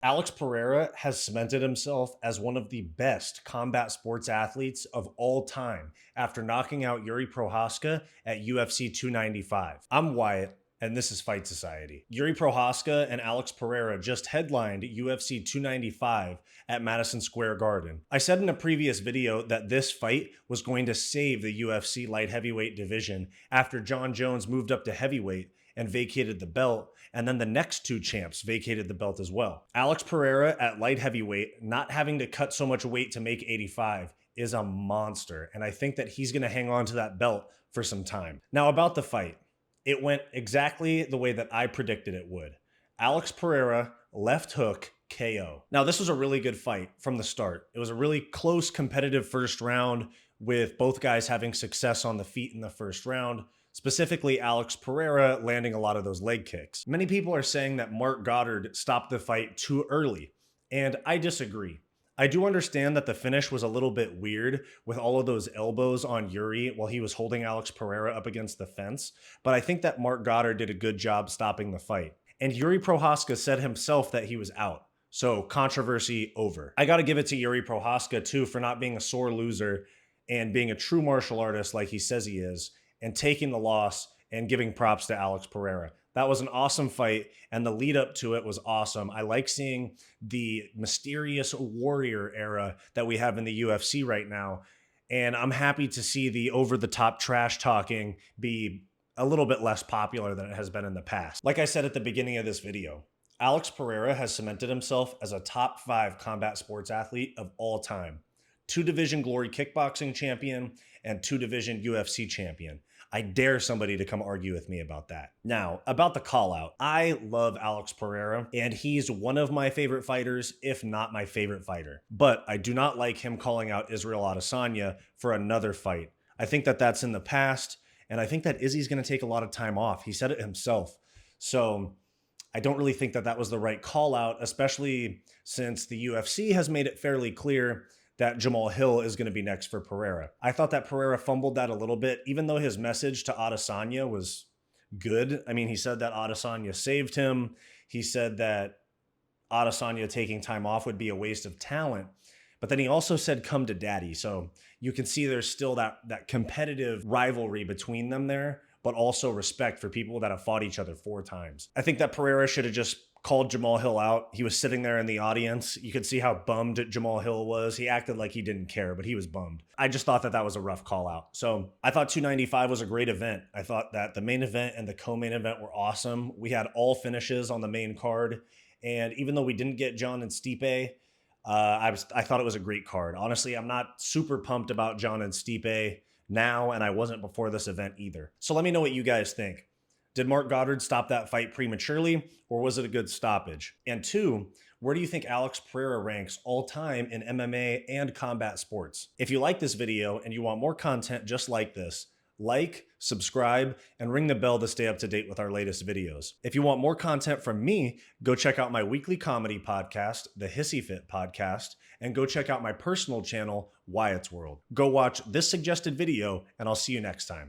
Alex Pereira has cemented himself as one of the best combat sports athletes of all time after knocking out Jiri Prochazka at UFC 295. I'm Wyatt, and this is Fight Society. Jiri Prochazka and Alex Pereira just headlined UFC 295 at Madison Square Garden. I said in a previous video that this fight was going to save the UFC Light Heavyweight Division after Jon Jones moved up to heavyweight and vacated the belt, and then the next two champs vacated the belt as well. Alex Pereira at light heavyweight, not having to cut so much weight to make 85, is a monster, and I think that he's going to hang on to that belt for some time. Now, about the fight, it went exactly the way that I predicted it would. Alex Pereira, left hook, KO. Now, this was a really good fight from the start. It was a really close, competitive first round with both guys having success on the feet in the first round. Specifically, Alex Pereira landing a lot of those leg kicks. Many people are saying that Marc Goddard stopped the fight too early, and I disagree. I do understand that the finish was a little bit weird with all of those elbows on Jiri while he was holding Alex Pereira up against the fence, but I think that Marc Goddard did a good job stopping the fight. And Jiri Prochazka said himself that he was out. So controversy over. I got to give it to Jiri Prochazka too for not being a sore loser and being a true martial artist like he says he is, and taking the loss and giving props to Alex Pereira. That was an awesome fight, and the lead up to it was awesome. I like seeing the mysterious warrior era that we have in the UFC right now, and I'm happy to see the over-the-top trash talking be a little bit less popular than it has been in the past. Like I said at the beginning of this video, Alex Pereira has cemented himself as a top 5 combat sports athlete of all time. 2-division Glory Kickboxing champion and 2-division UFC champion. I dare somebody to come argue with me about that. Now, about the call out, I love Alex Pereira, and he's one of my favorite fighters, if not my favorite fighter. But I do not like him calling out Israel Adesanya for another fight. I think that that's in the past, and I think that Izzy's going to take a lot of time off. He said it himself. So I don't really think that that was the right call out, especially since the UFC has made it fairly clear that Jamal Hill is going to be next for Pereira. I thought that Pereira fumbled that a little bit, even though his message to Adesanya was good. I mean, he said that Adesanya saved him. He said that Adesanya taking time off would be a waste of talent. But then he also said, come to daddy. So you can see there's still that competitive rivalry between them there, but also respect for people that have fought each other 4 times. I think that Pereira should have just called Jamal Hill out. He was sitting there in the audience. You could see how bummed Jamal Hill was. He acted like he didn't care, but he was bummed. I just thought that that was a rough call out. So I thought 295 was a great event. I thought that the main event and the co-main event were awesome. We had all finishes on the main card. And even though we didn't get Jon and Stipe, I thought it was a great card. Honestly, I'm not super pumped about Jon and Stipe now, and I wasn't before this event either. So let me know what you guys think. Did Marc Goddard stop that fight prematurely, or was it a good stoppage? And 2, where do you think Alex Pereira ranks all time in MMA and combat sports? If you like this video and you want more content just like this, like, subscribe, and ring the bell to stay up to date with our latest videos. If you want more content from me, go check out my weekly comedy podcast, the Hissyfit podcast, and go check out my personal channel, Wyatt's World. Go watch this suggested video, and I'll see you next time.